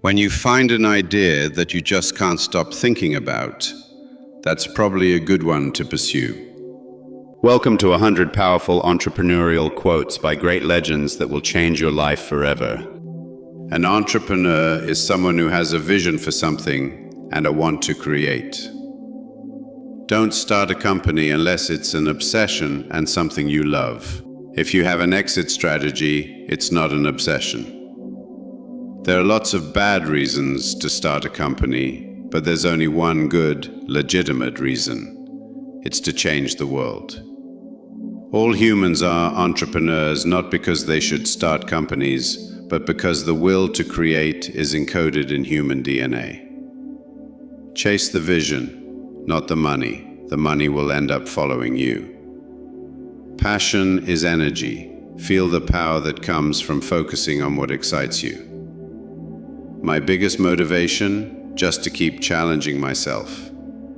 When you find an idea that you just can't stop thinking about, that's probably a good one to pursue. Welcome to 100 powerful entrepreneurial quotes by great legends that will change your life forever. An entrepreneur is someone who has a vision for something and a want to create. Don't start a company unless it's an obsession and something you love. If you have an exit strategy, it's not an obsession. There are lots of bad reasons to start a company, but there's only one good, legitimate reason. It's to change the world. All humans are entrepreneurs not because they should start companies, but because the will to create is encoded in human DNA. Chase the vision, not the money. The money will end up following you. Passion is energy. Feel the power that comes from focusing on what excites you. My biggest motivation? Just to keep challenging myself.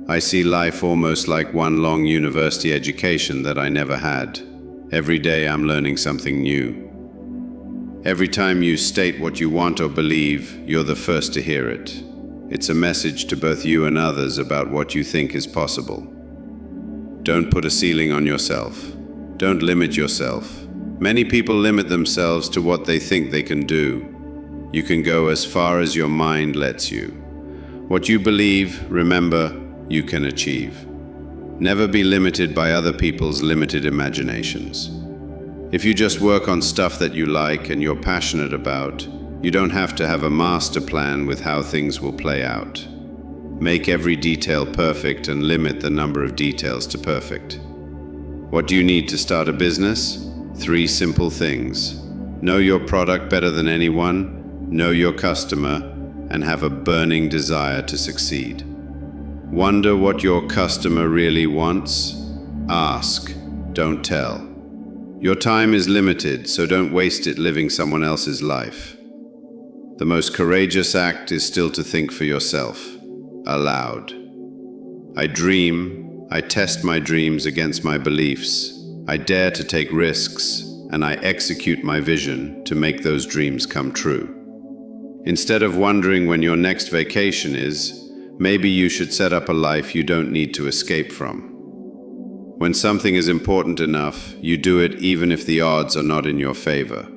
I see life almost like one long university education that I never had. Every day I'm learning something new. Every time you state what you want or believe, you're the first to hear it. It's a message to both you and others about what you think is possible. Don't put a ceiling on yourself. Don't limit yourself. Many people limit themselves to what they think they can do. You can go as far as your mind lets you. What you believe, remember, you can achieve. Never be limited by other people's limited imaginations. If you just work on stuff that you like and you're passionate about, you don't have to have a master plan with how things will play out. Make every detail perfect and limit the number of details to perfect. What do you need to start a business? 3 simple things. Know your product better than anyone, know your customer, and have a burning desire to succeed. Wonder what your customer really wants? Ask, don't tell. Your time is limited, so don't waste it living someone else's life. The most courageous act is still to think for yourself, aloud. I dream, I test my dreams against my beliefs. I dare to take risks, and I execute my vision to make those dreams come true. Instead of wondering when your next vacation is, maybe you should set up a life you don't need to escape from. When something is important enough, you do it even if the odds are not in your favor.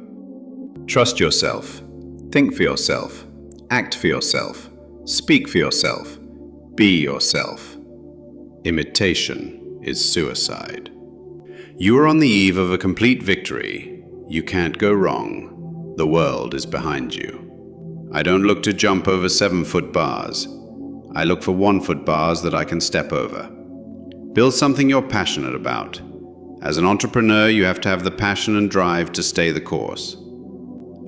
Trust yourself. Think for yourself, act for yourself, speak for yourself, be yourself. Imitation is suicide. You are on the eve of a complete victory. You can't go wrong. The world is behind you. I don't look to jump over 7-foot bars. I look for 1-foot bars that I can step over. Build something you're passionate about. As an entrepreneur, you have to have the passion and drive to stay the course.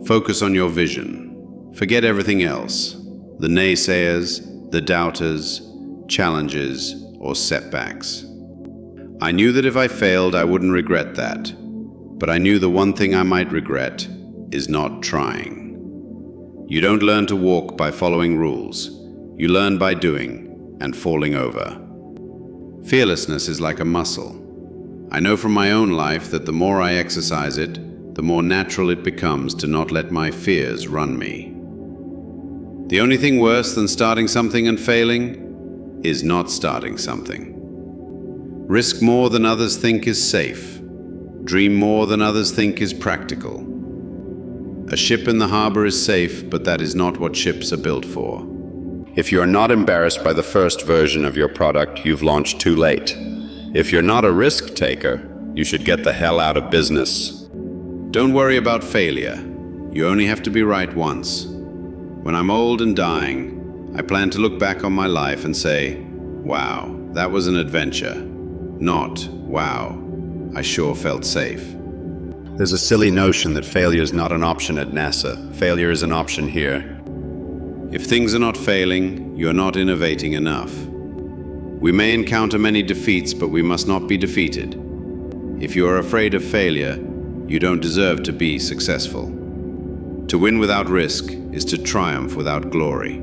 Focus on your vision. Forget everything else. The naysayers, the doubters, challenges, or setbacks. I knew that if I failed, I wouldn't regret that. But I knew the one thing I might regret is not trying. You don't learn to walk by following rules. You learn by doing and falling over. Fearlessness is like a muscle. I know from my own life that the more I exercise it, the more natural it becomes to not let my fears run me. The only thing worse than starting something and failing is not starting something. Risk more than others think is safe. Dream more than others think is practical. A ship in the harbor is safe, but that is not what ships are built for. If you are not embarrassed by the first version of your product, you've launched too late. If you're not a risk taker, you should get the hell out of business. Don't worry about failure. You only have to be right once. When I'm old and dying, I plan to look back on my life and say, wow, that was an adventure. Not, wow, I sure felt safe. There's a silly notion that failure is not an option at NASA. Failure is an option here. If things are not failing, you're not innovating enough. We may encounter many defeats, but we must not be defeated. If you are afraid of failure, you don't deserve to be successful. To win without risk is to triumph without glory.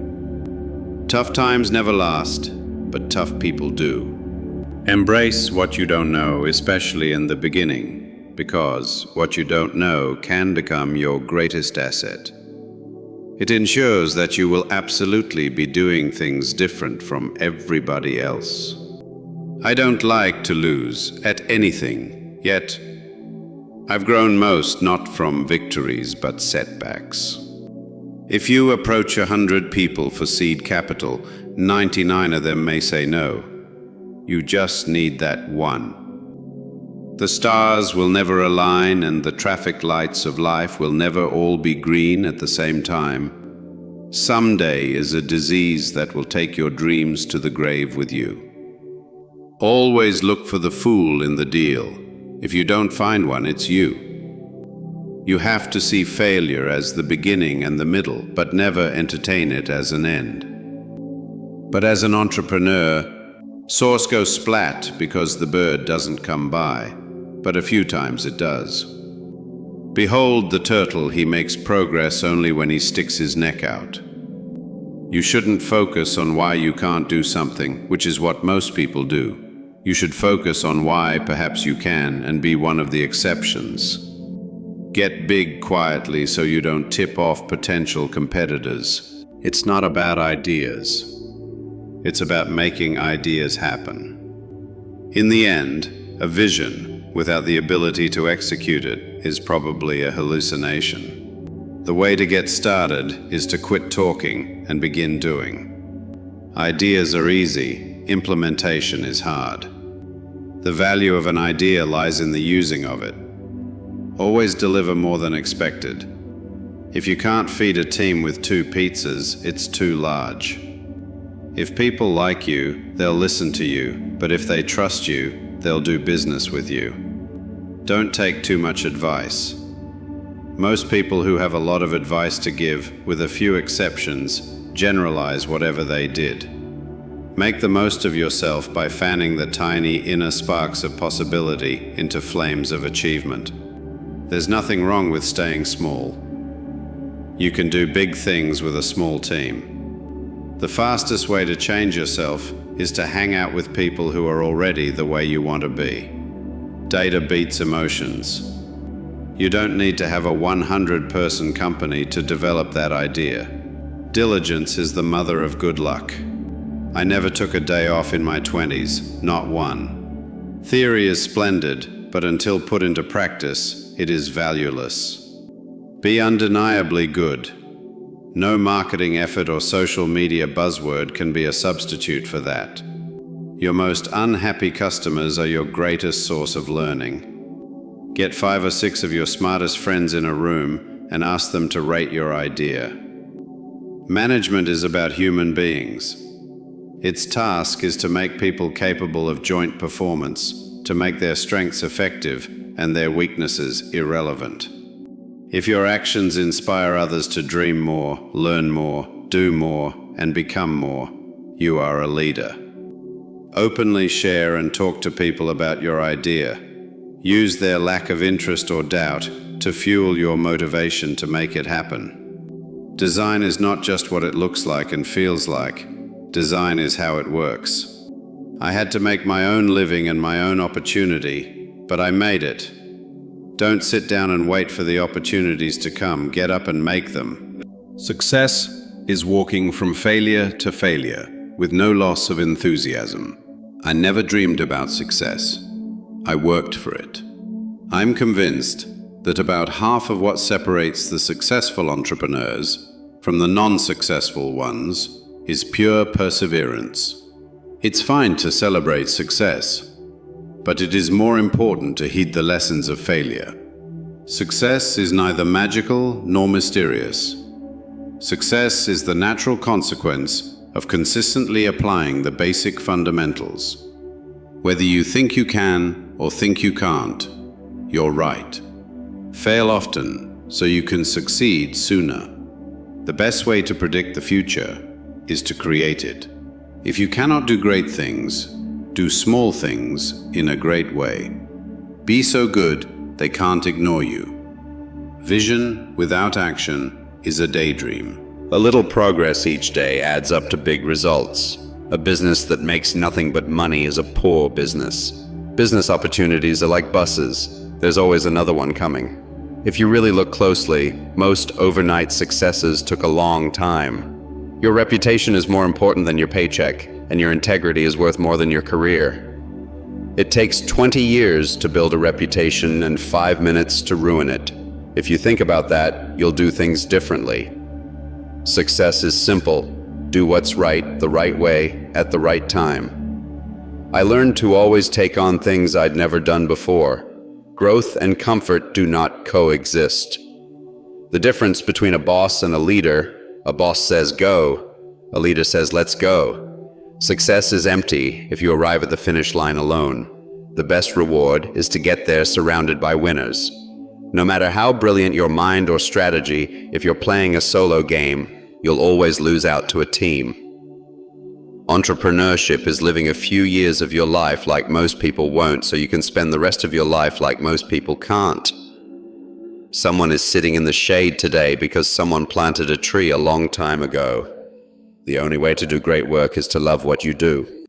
Tough times never last, but tough people do. Embrace what you don't know, especially in the beginning, because what you don't know can become your greatest asset. It ensures that you will absolutely be doing things different from everybody else. I don't like to lose at anything, yet I've grown most not from victories but setbacks. If you approach 100 people for seed capital, 99 of them may say no. You just need that one. The stars will never align and the traffic lights of life will never all be green at the same time. Someday is a disease that will take your dreams to the grave with you. Always look for the fool in the deal. If you don't find one, it's you. You have to see failure as the beginning and the middle, but never entertain it as an end. But as an entrepreneur, sauce goes splat because the bird doesn't come by, but a few times it does. Behold the turtle, he makes progress only when he sticks his neck out. You shouldn't focus on why you can't do something, which is what most people do. You should focus on why perhaps you can and be one of the exceptions. Get big quietly so you don't tip off potential competitors. It's not about ideas. It's about making ideas happen. In the end, a vision without the ability to execute it is probably a hallucination. The way to get started is to quit talking and begin doing. Ideas are easy, implementation is hard. The value of an idea lies in the using of it. Always deliver more than expected. If you can't feed a team with 2 pizzas, it's too large. If people like you, they'll listen to you, but if they trust you, they'll do business with you. Don't take too much advice. Most people who have a lot of advice to give, with a few exceptions, generalize whatever they did. Make the most of yourself by fanning the tiny inner sparks of possibility into flames of achievement. There's nothing wrong with staying small. You can do big things with a small team. The fastest way to change yourself is to hang out with people who are already the way you want to be. Data beats emotions. You don't need to have a 100-person company to develop that idea. Diligence is the mother of good luck. I never took a day off in my 20s, not one. Theory is splendid, but until put into practice, it is valueless. Be undeniably good. No marketing effort or social media buzzword can be a substitute for that. Your most unhappy customers are your greatest source of learning. Get 5 or 6 of your smartest friends in a room and ask them to rate your idea. Management is about human beings. Its task is to make people capable of joint performance, to make their strengths effective and their weaknesses irrelevant. If your actions inspire others to dream more, learn more, do more, and become more, you are a leader. Openly share and talk to people about your idea. Use their lack of interest or doubt to fuel your motivation to make it happen. Design is not just what it looks like and feels like. Design is how it works. I had to make my own living and my own opportunity, but I made it. Don't sit down and wait for the opportunities to come. Get up and make them. Success is walking from failure to failure with no loss of enthusiasm. I never dreamed about success. I worked for it. I'm convinced that about half of what separates the successful entrepreneurs from the non-successful ones is pure perseverance. It's fine to celebrate success, but it is more important to heed the lessons of failure. Success is neither magical nor mysterious. Success is the natural consequence of consistently applying the basic fundamentals. Whether you think you can or think you can't, you're right. Fail often so you can succeed sooner. The best way to predict the future is to create it. If you cannot do great things, do small things in a great way. Be so good they can't ignore you. Vision without action is a daydream. A little progress each day adds up to big results. A business that makes nothing but money is a poor business. Business opportunities are like buses. There's always another one coming. If you really look closely, most overnight successes took a long time. Your reputation is more important than your paycheck, and your integrity is worth more than your career. It takes 20 years to build a reputation and 5 minutes to ruin it. If you think about that, you'll do things differently. Success is simple. Do what's right the right way at the right time. I learned to always take on things I'd never done before. Growth and comfort do not coexist. The difference between a boss and a leader: a boss says go, a leader says let's go. Success is empty if you arrive at the finish line alone. The best reward is to get there surrounded by winners. No matter how brilliant your mind or strategy, if you're playing a solo game, you'll always lose out to a team. Entrepreneurship is living a few years of your life like most people won't, so you can spend the rest of your life like most people can't. Someone is sitting in the shade today because someone planted a tree a long time ago. The only way to do great work is to love what you do.